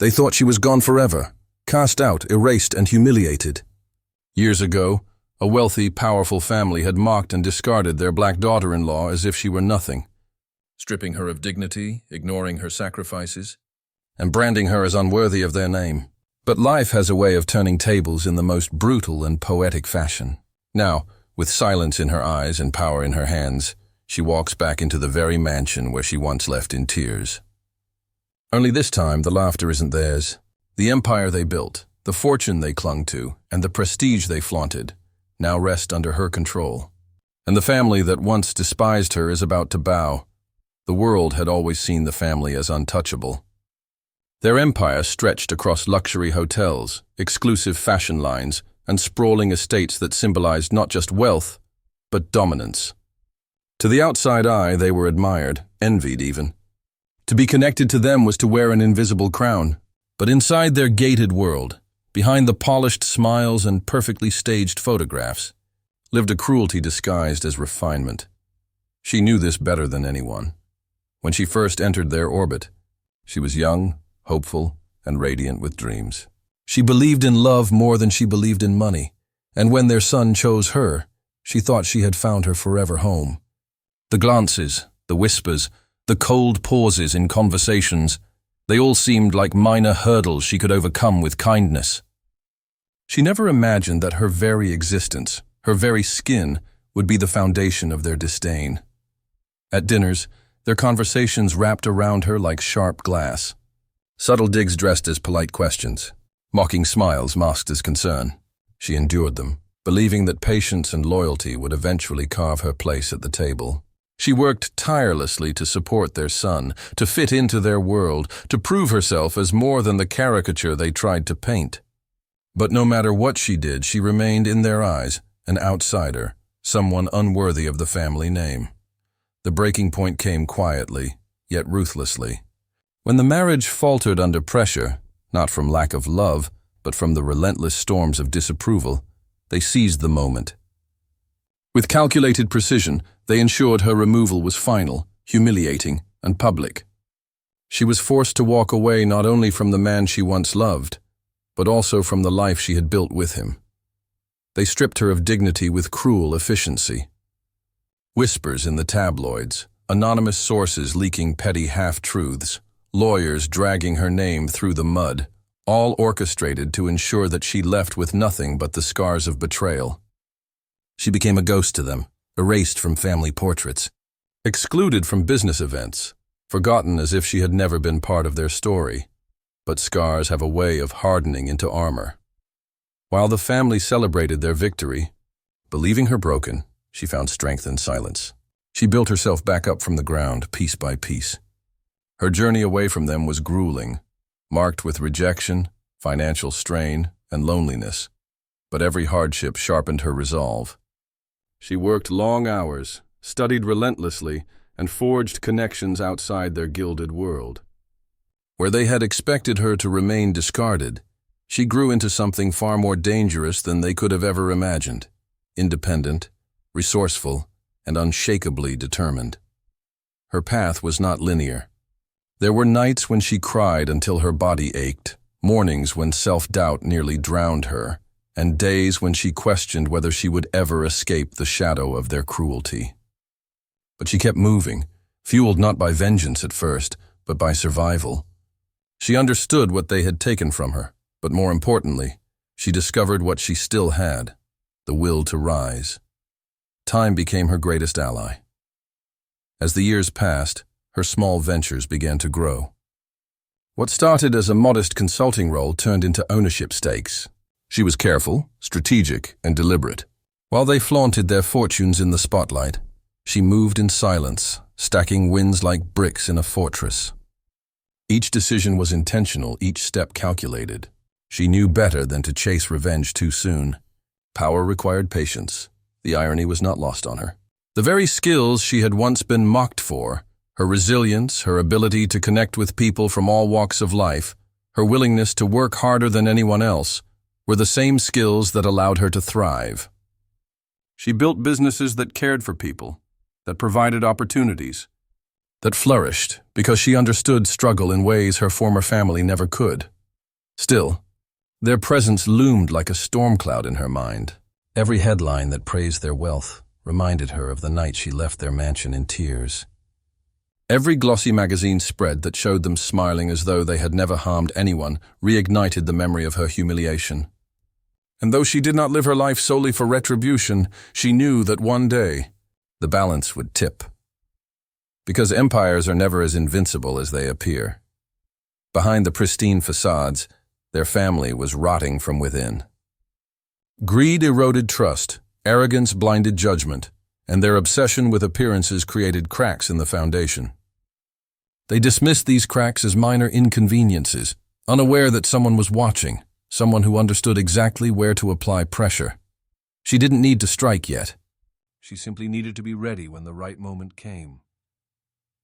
They thought she was gone forever, cast out, erased, and humiliated. Years ago, a wealthy, powerful family had mocked and discarded their black daughter-in-law as if she were nothing, stripping her of dignity, ignoring her sacrifices, and branding her as unworthy of their name. But life has a way of turning tables in the most brutal and poetic fashion. Now, with silence in her eyes and power in her hands, she walks back into the very mansion where she once left in tears. Only this time, the laughter isn't theirs. The empire they built, the fortune they clung to, and the prestige they flaunted, now rest under her control. And the family that once despised her is about to bow. The world had always seen the family as untouchable. Their empire stretched across luxury hotels, exclusive fashion lines, and sprawling estates that symbolized not just wealth, but dominance. To the outside eye, they were admired, envied even. To be connected to them was to wear an invisible crown. But inside their gated world, behind the polished smiles and perfectly staged photographs, lived a cruelty disguised as refinement. She knew this better than anyone. When she first entered their orbit, she was young, hopeful, and radiant with dreams. She believed in love more than she believed in money, and when their son chose her, she thought she had found her forever home. The glances, the whispers, the cold pauses in conversations, they all seemed like minor hurdles she could overcome with kindness. She never imagined that her very existence, her very skin, would be the foundation of their disdain. At dinners, their conversations wrapped around her like sharp glass. Subtle digs dressed as polite questions, mocking smiles masked as concern. She endured them, believing that patience and loyalty would eventually carve her place at the table. She worked tirelessly to support their son, to fit into their world, to prove herself as more than the caricature they tried to paint. But no matter what she did, she remained, in their eyes, an outsider, someone unworthy of the family name. The breaking point came quietly, yet ruthlessly. When the marriage faltered under pressure, not from lack of love, but from the relentless storms of disapproval, they seized the moment. With calculated precision, they ensured her removal was final, humiliating, and public. She was forced to walk away not only from the man she once loved, but also from the life she had built with him. They stripped her of dignity with cruel efficiency. Whispers in the tabloids, anonymous sources leaking petty half-truths, lawyers dragging her name through the mud, all orchestrated to ensure that she left with nothing but the scars of betrayal. She became a ghost to them, erased from family portraits, excluded from business events, forgotten as if she had never been part of their story. But scars have a way of hardening into armor. While the family celebrated their victory, believing her broken, she found strength in silence. She built herself back up from the ground, piece by piece. Her journey away from them was grueling, marked with rejection, financial strain, and loneliness. But every hardship sharpened her resolve. She worked long hours, studied relentlessly, and forged connections outside their gilded world. Where they had expected her to remain discarded, she grew into something far more dangerous than they could have ever imagined. Independent, resourceful, and unshakably determined. Her path was not linear. There were nights when she cried until her body ached, mornings when self-doubt nearly drowned her, and days when she questioned whether she would ever escape the shadow of their cruelty. But she kept moving, fueled not by vengeance at first, but by survival. She understood what they had taken from her, but more importantly, she discovered what she still had, the will to rise. Time became her greatest ally. As the years passed, her small ventures began to grow. What started as a modest consulting role turned into ownership stakes. She was careful, strategic, and deliberate. While they flaunted their fortunes in the spotlight, she moved in silence, stacking wins like bricks in a fortress. Each decision was intentional, each step calculated. She knew better than to chase revenge too soon. Power required patience. The irony was not lost on her. The very skills she had once been mocked for, her resilience, her ability to connect with people from all walks of life, her willingness to work harder than anyone else, were the same skills that allowed her to thrive. She built businesses that cared for people, that provided opportunities, that flourished because she understood struggle in ways her former family never could. Still, their presence loomed like a storm cloud in her mind. Every headline that praised their wealth reminded her of the night she left their mansion in tears. Every glossy magazine spread that showed them smiling as though they had never harmed anyone reignited the memory of her humiliation. And though she did not live her life solely for retribution, she knew that one day the balance would tip. Because empires are never as invincible as they appear. Behind the pristine facades, their family was rotting from within. Greed eroded trust, arrogance blinded judgment, and their obsession with appearances created cracks in the foundation. They dismissed these cracks as minor inconveniences, unaware that someone was watching, someone who understood exactly where to apply pressure. She didn't need to strike yet. She simply needed to be ready when the right moment came.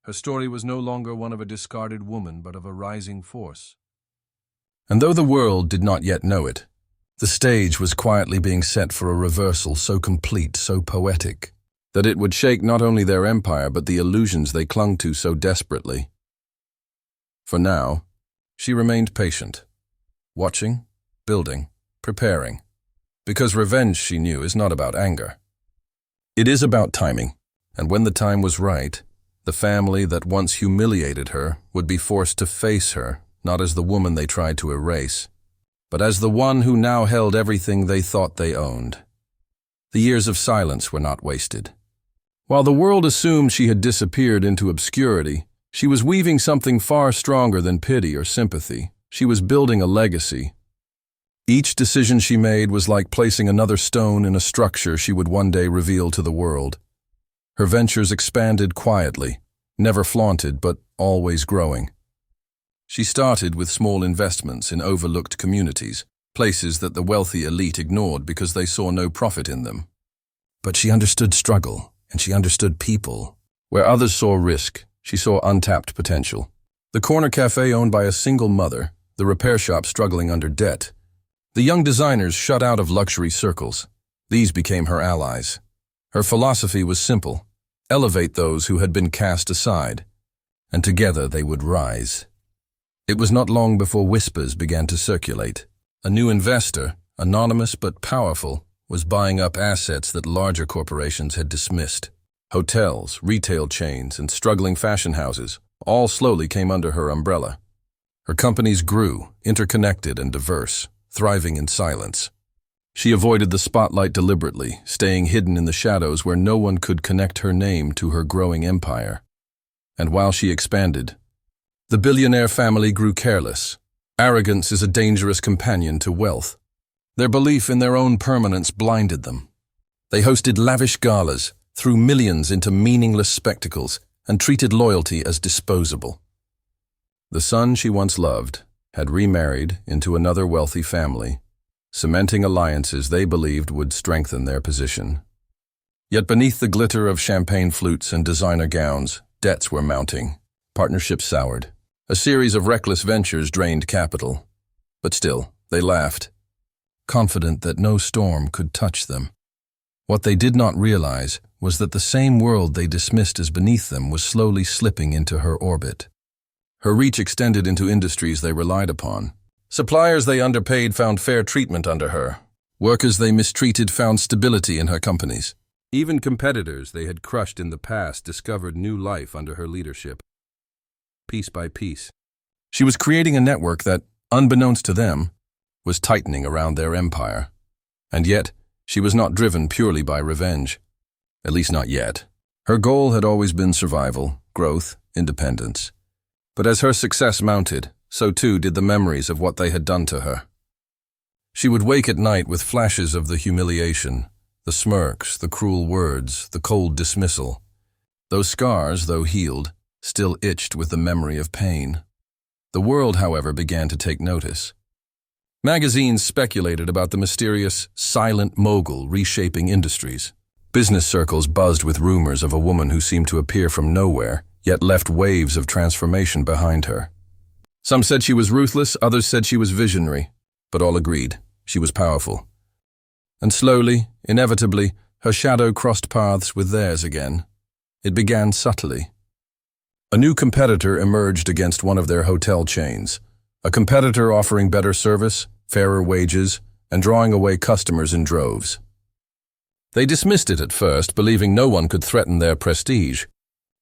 Her story was no longer one of a discarded woman, but of a rising force. And though the world did not yet know it, the stage was quietly being set for a reversal so complete, so poetic, that it would shake not only their empire but the illusions they clung to so desperately. For now, she remained patient, watching, building, preparing, because revenge, she knew, is not about anger. It is about timing, and when the time was right, the family that once humiliated her would be forced to face her, not as the woman they tried to erase, but as the one who now held everything they thought they owned. The years of silence were not wasted. While the world assumed she had disappeared into obscurity, she was weaving something far stronger than pity or sympathy. She was building a legacy. Each decision she made was like placing another stone in a structure she would one day reveal to the world. Her ventures expanded quietly, never flaunted but always growing. She started with small investments in overlooked communities, places that the wealthy elite ignored because they saw no profit in them. But she understood struggle, and she understood people. Where others saw risk, she saw untapped potential. The corner cafe owned by a single mother, the repair shop struggling under debt, the young designers shut out of luxury circles. These became her allies. Her philosophy was simple: elevate those who had been cast aside, and together they would rise. It was not long before whispers began to circulate. A new investor, anonymous but powerful, was buying up assets that larger corporations had dismissed. Hotels, retail chains, and struggling fashion houses all slowly came under her umbrella. Her companies grew, interconnected and diverse, thriving in silence. She avoided the spotlight deliberately, staying hidden in the shadows where no one could connect her name to her growing empire. And while she expanded, the billionaire family grew careless. Arrogance is a dangerous companion to wealth. Their belief in their own permanence blinded them. They hosted lavish galas, threw millions into meaningless spectacles, and treated loyalty as disposable. The son she once loved had remarried into another wealthy family, cementing alliances they believed would strengthen their position. Yet beneath the glitter of champagne flutes and designer gowns, debts were mounting, partnerships soured. A series of reckless ventures drained capital. But still, they laughed, confident that no storm could touch them. What they did not realize was that the same world they dismissed as beneath them was slowly slipping into her orbit. Her reach extended into industries they relied upon. Suppliers they underpaid found fair treatment under her. Workers they mistreated found stability in her companies. Even competitors they had crushed in the past discovered new life under her leadership. Piece by piece, she was creating a network that, unbeknownst to them, was tightening around their empire. And yet, she was not driven purely by revenge. At least not yet. Her goal had always been survival, growth, independence. But as her success mounted, so too did the memories of what they had done to her. She would wake at night with flashes of the humiliation, the smirks, the cruel words, the cold dismissal. Those scars, though healed, still itched with the memory of pain. The world, however, began to take notice. Magazines speculated about the mysterious, silent mogul reshaping industries. Business circles buzzed with rumors of a woman who seemed to appear from nowhere, yet left waves of transformation behind her. Some said she was ruthless, others said she was visionary, but all agreed she was powerful. And slowly, inevitably, her shadow crossed paths with theirs again. It began subtly. A new competitor emerged against one of their hotel chains, a competitor offering better service, fairer wages, and drawing away customers in droves. They dismissed it at first, believing no one could threaten their prestige.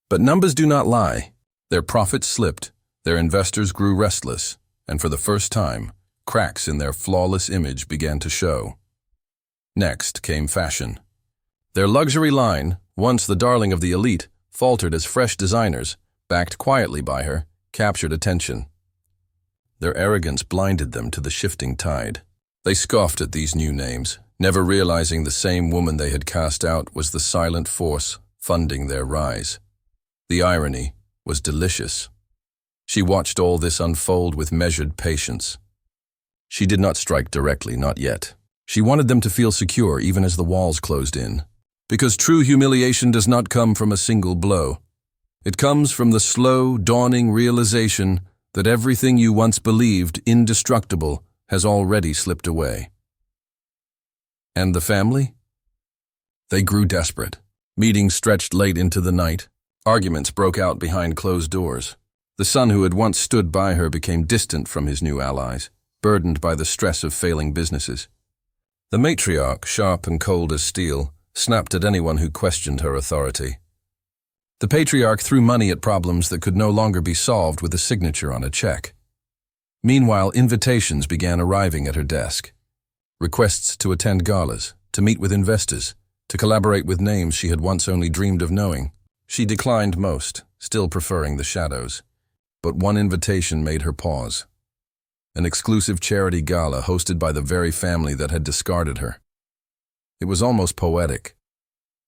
But numbers do not lie. Their profits slipped, their investors grew restless, and for the first time, cracks in their flawless image began to show. Next came fashion. Their luxury line, once the darling of the elite, faltered as fresh designers, backed quietly by her, captured attention. Their arrogance blinded them to the shifting tide. They scoffed at these new names, never realizing the same woman they had cast out was the silent force funding their rise. The irony was delicious. She watched all this unfold with measured patience. She did not strike directly, not yet. She wanted them to feel secure even as the walls closed in. Because true humiliation does not come from a single blow. It comes from the slow, dawning realization that everything you once believed indestructible has already slipped away. And the family? They grew desperate. Meetings stretched late into the night. Arguments broke out behind closed doors. The son who had once stood by her became distant from his new allies, burdened by the stress of failing businesses. The matriarch, sharp and cold as steel, snapped at anyone who questioned her authority. The patriarch threw money at problems that could no longer be solved with a signature on a check. Meanwhile, invitations began arriving at her desk. Requests to attend galas, to meet with investors, to collaborate with names she had once only dreamed of knowing. She declined most, still preferring the shadows. But one invitation made her pause. An exclusive charity gala hosted by the very family that had discarded her. It was almost poetic.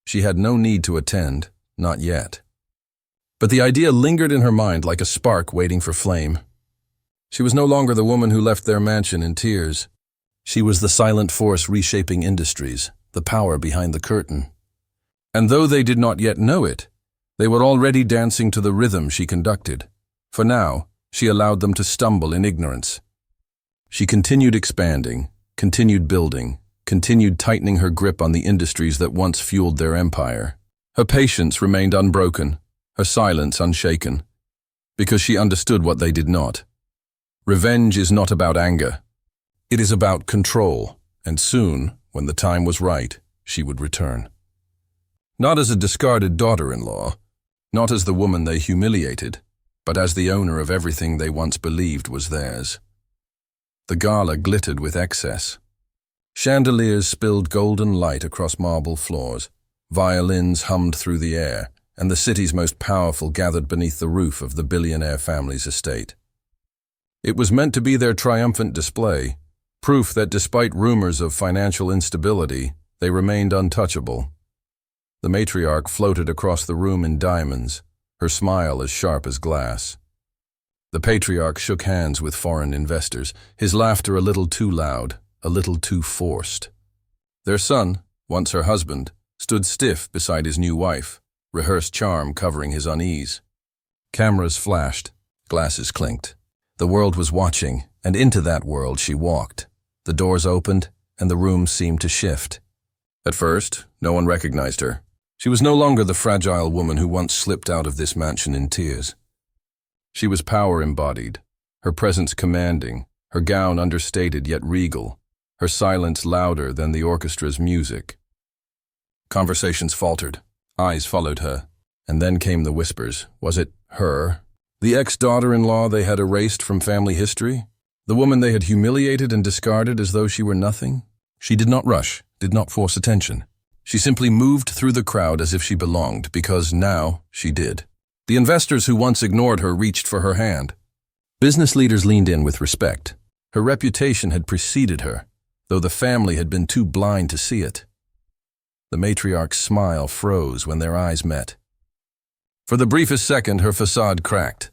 She had no need to attend, not yet. But the idea lingered in her mind like a spark waiting for flame. She was no longer the woman who left their mansion in tears. She was the silent force reshaping industries, the power behind the curtain. And though they did not yet know it, they were already dancing to the rhythm she conducted. For now, she allowed them to stumble in ignorance. She continued expanding, continued building, continued tightening her grip on the industries that once fueled their empire. Her patience remained unbroken, her silence unshaken, because she understood what they did not. Revenge is not about anger. It is about control, and soon, when the time was right, she would return. Not as a discarded daughter-in-law, not as the woman they humiliated, but as the owner of everything they once believed was theirs. The gala glittered with excess. Chandeliers spilled golden light across marble floors, violins hummed through the air, and the city's most powerful gathered beneath the roof of the billionaire family's estate. It was meant to be their triumphant display, proof that despite rumors of financial instability, they remained untouchable. The matriarch floated across the room in diamonds, her smile as sharp as glass. The patriarch shook hands with foreign investors, his laughter a little too loud, a little too forced. Their son, once her husband, stood stiff beside his new wife, rehearsed charm covering his unease. Cameras flashed, glasses clinked. The world was watching, and into that world she walked. The doors opened, and the room seemed to shift. At first, no one recognized her. She was no longer the fragile woman who once slipped out of this mansion in tears. She was power embodied, her presence commanding, her gown understated yet regal, her silence louder than the orchestra's music. Conversations faltered, eyes followed her, and then came the whispers. Was it her? The ex-daughter-in-law they had erased from family history? The woman they had humiliated and discarded as though she were nothing? She did not rush, did not force attention. She simply moved through the crowd as if she belonged, because now she did. The investors who once ignored her reached for her hand. Business leaders leaned in with respect. Her reputation had preceded her, though the family had been too blind to see it. The matriarch's smile froze when their eyes met. For the briefest second, her facade cracked.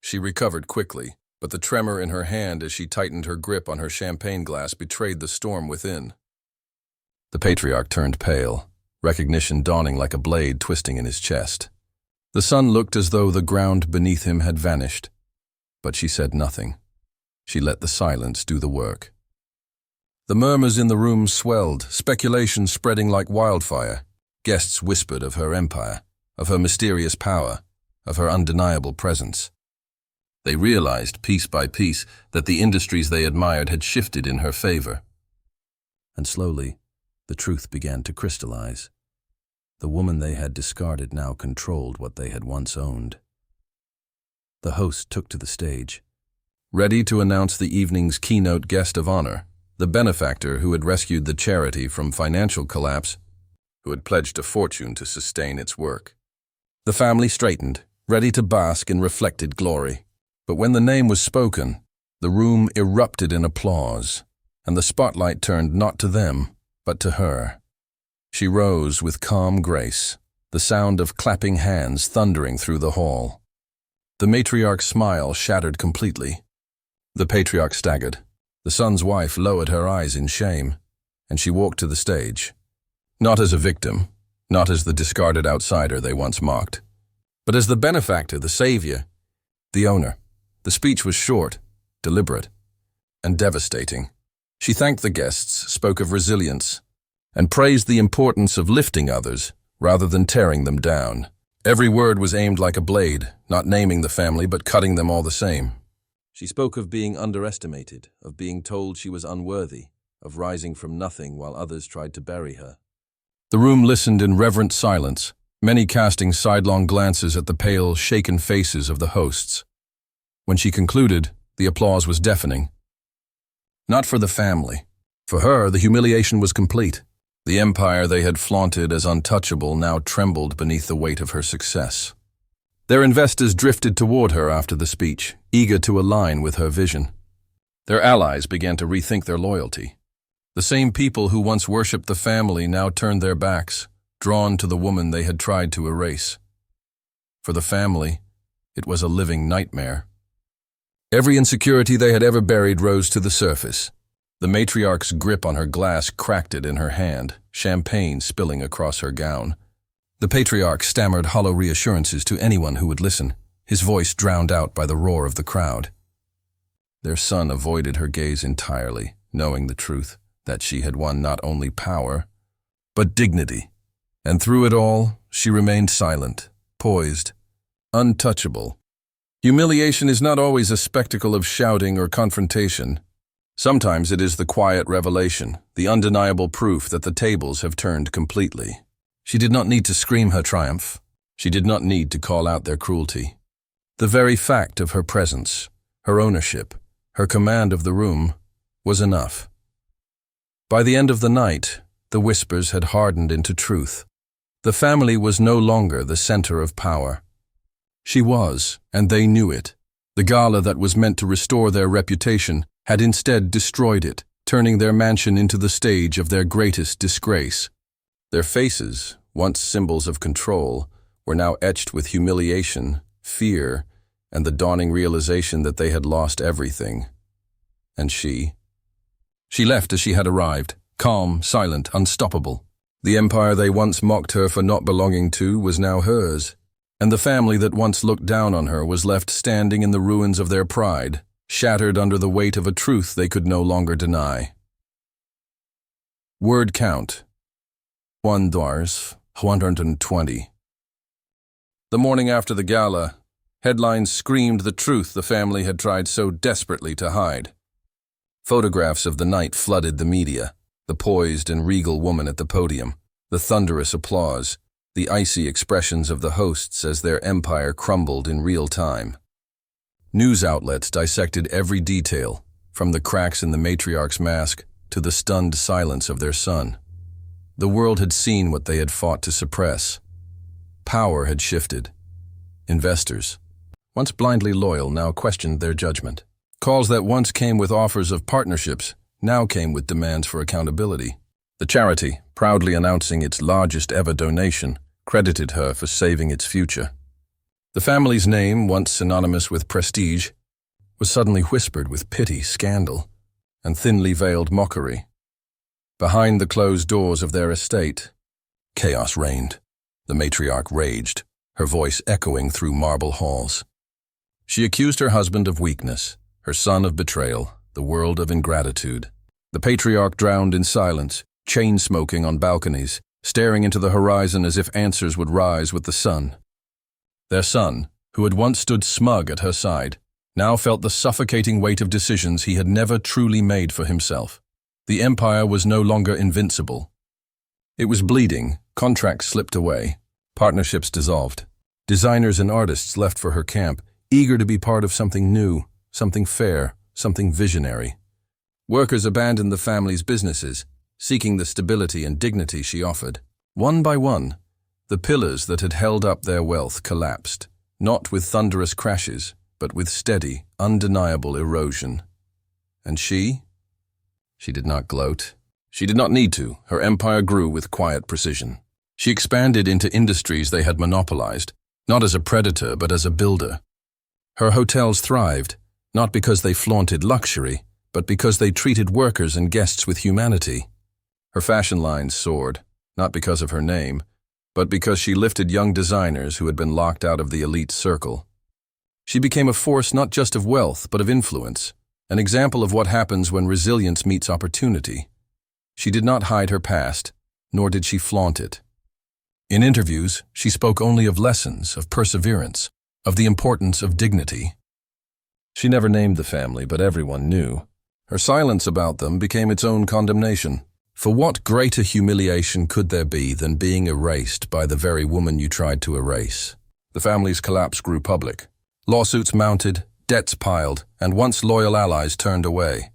She recovered quickly, but the tremor in her hand as she tightened her grip on her champagne glass betrayed the storm within. The patriarch turned pale, recognition dawning like a blade twisting in his chest. The son looked as though the ground beneath him had vanished, but she said nothing. She let the silence do the work. The murmurs in the room swelled, speculation spreading like wildfire. Guests whispered of her empire, of her mysterious power, of her undeniable presence. They realized, piece by piece, that the industries they admired had shifted in her favor. And slowly, the truth began to crystallize. The woman they had discarded now controlled what they had once owned. The host took to the stage, ready to announce the evening's keynote guest of honor, the benefactor who had rescued the charity from financial collapse, who had pledged a fortune to sustain its work. The family straightened, ready to bask in reflected glory. But when the name was spoken, the room erupted in applause, and the spotlight turned not to them, but to her. She rose with calm grace, the sound of clapping hands thundering through the hall. The matriarch's smile shattered completely. The patriarch staggered. The son's wife lowered her eyes in shame, and she walked to the stage. Not as a victim, not as the discarded outsider they once mocked, but as the benefactor, the savior, the owner. The speech was short, deliberate, and devastating. She thanked the guests, spoke of resilience, and praised the importance of lifting others rather than tearing them down. Every word was aimed like a blade, not naming the family but cutting them all the same. She spoke of being underestimated, of being told she was unworthy, of rising from nothing while others tried to bury her. The room listened in reverent silence, many casting sidelong glances at the pale, shaken faces of the hosts. When she concluded, the applause was deafening. Not for the family. For her, the humiliation was complete. The empire they had flaunted as untouchable now trembled beneath the weight of her success. Their investors drifted toward her after the speech, eager to align with her vision. Their allies began to rethink their loyalty. The same people who once worshipped the family now turned their backs, drawn to the woman they had tried to erase. For the family, it was a living nightmare. Every insecurity they had ever buried rose to the surface. The matriarch's grip on her glass cracked it in her hand, champagne spilling across her gown. The patriarch stammered hollow reassurances to anyone who would listen, his voice drowned out by the roar of the crowd. Their son avoided her gaze entirely, knowing the truth, that she had won not only power, but dignity. And through it all, she remained silent, poised, untouchable. Humiliation is not always a spectacle of shouting or confrontation. Sometimes it is the quiet revelation, the undeniable proof that the tables have turned completely. She did not need to scream her triumph. She did not need to call out their cruelty. The very fact of her presence, her ownership, her command of the room, was enough. By the end of the night, the whispers had hardened into truth. The family was no longer the center of power. She was, and they knew it. The gala that was meant to restore their reputation had instead destroyed it, turning their mansion into the stage of their greatest disgrace. Their faces, once symbols of control, were now etched with humiliation, fear, and the dawning realization that they had lost everything. And she left as she had arrived, calm, silent, unstoppable. The empire they once mocked her for not belonging to was now hers, and the family that once looked down on her was left standing in the ruins of their pride, shattered under the weight of a truth they could no longer deny. Word count: 120. The morning after the gala, headlines screamed the truth the family had tried so desperately to hide. Photographs of the night flooded the media, the poised and regal woman at the podium, the thunderous applause, the icy expressions of the hosts as their empire crumbled in real time. News outlets dissected every detail, from the cracks in the matriarch's mask to the stunned silence of their son. The world had seen what they had fought to suppress. Power had shifted. Investors, once blindly loyal, now questioned their judgment. Calls that once came with offers of partnerships now came with demands for accountability. The charity, proudly announcing its largest ever donation, credited her for saving its future. The family's name, once synonymous with prestige, was suddenly whispered with pity, scandal, and thinly veiled mockery. Behind the closed doors of their estate, chaos reigned. The matriarch raged, her voice echoing through marble halls. She accused her husband of weakness, her son of betrayal, the world of ingratitude. The patriarch drowned in silence, chain-smoking on balconies, staring into the horizon as if answers would rise with the sun. Their son, who had once stood smug at her side, now felt the suffocating weight of decisions he had never truly made for himself. The empire was no longer invincible. It was bleeding, contracts slipped away, partnerships dissolved. Designers and artists left for her camp, eager to be part of something new, something fair, something visionary. Workers abandoned the family's businesses, seeking the stability and dignity she offered. One by one, the pillars that had held up their wealth collapsed, not with thunderous crashes, but with steady, undeniable erosion. And she? She did not gloat. She did not need to. Her empire grew with quiet precision. She expanded into industries they had monopolized, not as a predator but as a builder. Her hotels thrived, not because they flaunted luxury, but because they treated workers and guests with humanity. Her fashion lines soared, not because of her name, but because she lifted young designers who had been locked out of the elite circle. She became a force not just of wealth, but of influence, an example of what happens when resilience meets opportunity. She did not hide her past, nor did she flaunt it. In interviews, she spoke only of lessons, of perseverance, of the importance of dignity. She never named the family, but everyone knew. Her silence about them became its own condemnation. For what greater humiliation could there be than being erased by the very woman you tried to erase? The family's collapse grew public. Lawsuits mounted, debts piled, and once loyal allies turned away.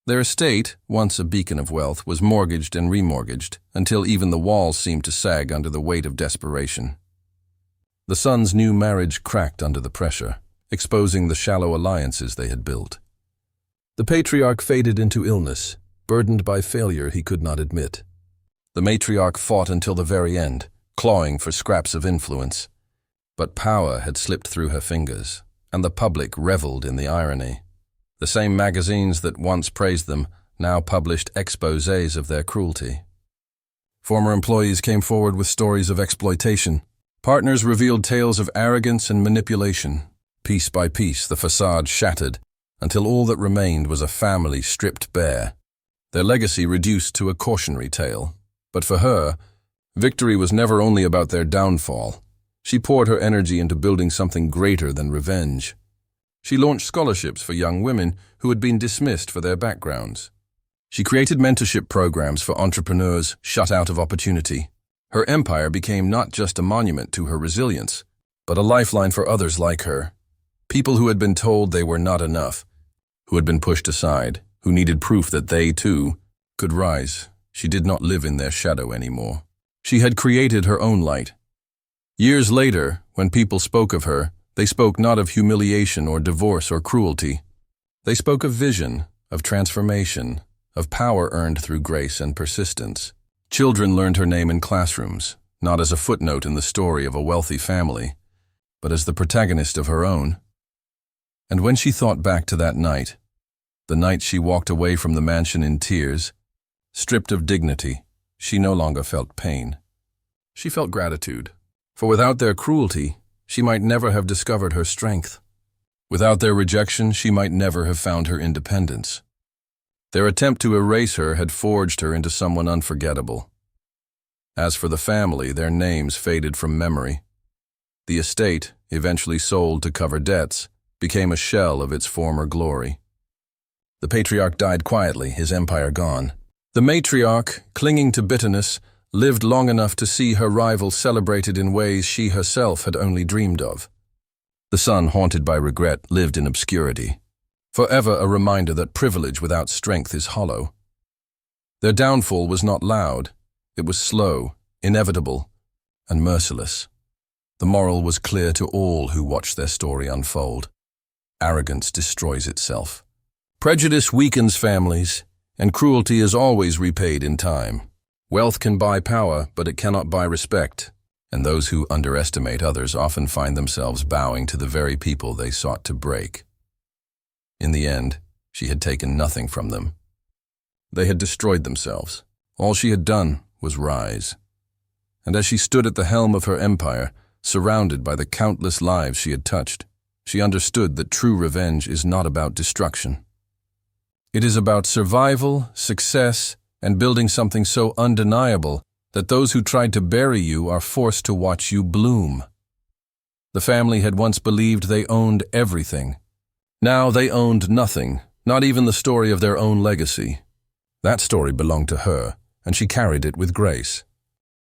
Their estate, once a beacon of wealth, was mortgaged and remortgaged, until even the walls seemed to sag under the weight of desperation. The son's new marriage cracked under the pressure, exposing the shallow alliances they had built. The patriarch faded into illness, burdened by failure he could not admit. The matriarch fought until the very end, clawing for scraps of influence. But power had slipped through her fingers, and the public reveled in the irony. The same magazines that once praised them now published exposés of their cruelty. Former employees came forward with stories of exploitation. Partners revealed tales of arrogance and manipulation. Piece by piece, the facade shattered, until all that remained was a family stripped bare. Their legacy reduced to a cautionary tale. But for her, victory was never only about their downfall. She poured her energy into building something greater than revenge. She launched scholarships for young women who had been dismissed for their backgrounds. She created mentorship programs for entrepreneurs shut out of opportunity. Her empire became not just a monument to her resilience, but a lifeline for others like her. People who had been told they were not enough, who had been pushed aside, who needed proof that they, too, could rise. She did not live in their shadow anymore. She had created her own light. Years later, when people spoke of her, they spoke not of humiliation or divorce or cruelty. They spoke of vision, of transformation, of power earned through grace and persistence. Children learned her name in classrooms, not as a footnote in the story of a wealthy family, but as the protagonist of her own. And when she thought back to that night, the night she walked away from the mansion in tears, stripped of dignity, she no longer felt pain. She felt gratitude. For without their cruelty, she might never have discovered her strength. Without their rejection, she might never have found her independence. Their attempt to erase her had forged her into someone unforgettable. As for the family, their names faded from memory. The estate, eventually sold to cover debts, became a shell of its former glory. The patriarch died quietly, his empire gone. The matriarch, clinging to bitterness, lived long enough to see her rival celebrated in ways she herself had only dreamed of. The son, haunted by regret, lived in obscurity, forever a reminder that privilege without strength is hollow. Their downfall was not loud. It was slow, inevitable, and merciless. The moral was clear to all who watched their story unfold. Arrogance destroys itself. Prejudice weakens families, and cruelty is always repaid in time. Wealth can buy power, but it cannot buy respect, and those who underestimate others often find themselves bowing to the very people they sought to break. In the end, she had taken nothing from them. They had destroyed themselves. All she had done was rise. And as she stood at the helm of her empire, surrounded by the countless lives she had touched, she understood that true revenge is not about destruction. It is about survival, success, and building something so undeniable that those who tried to bury you are forced to watch you bloom. The family had once believed they owned everything, Now they owned nothing, not even the story of their own legacy. That story belonged to her, and she carried it with grace.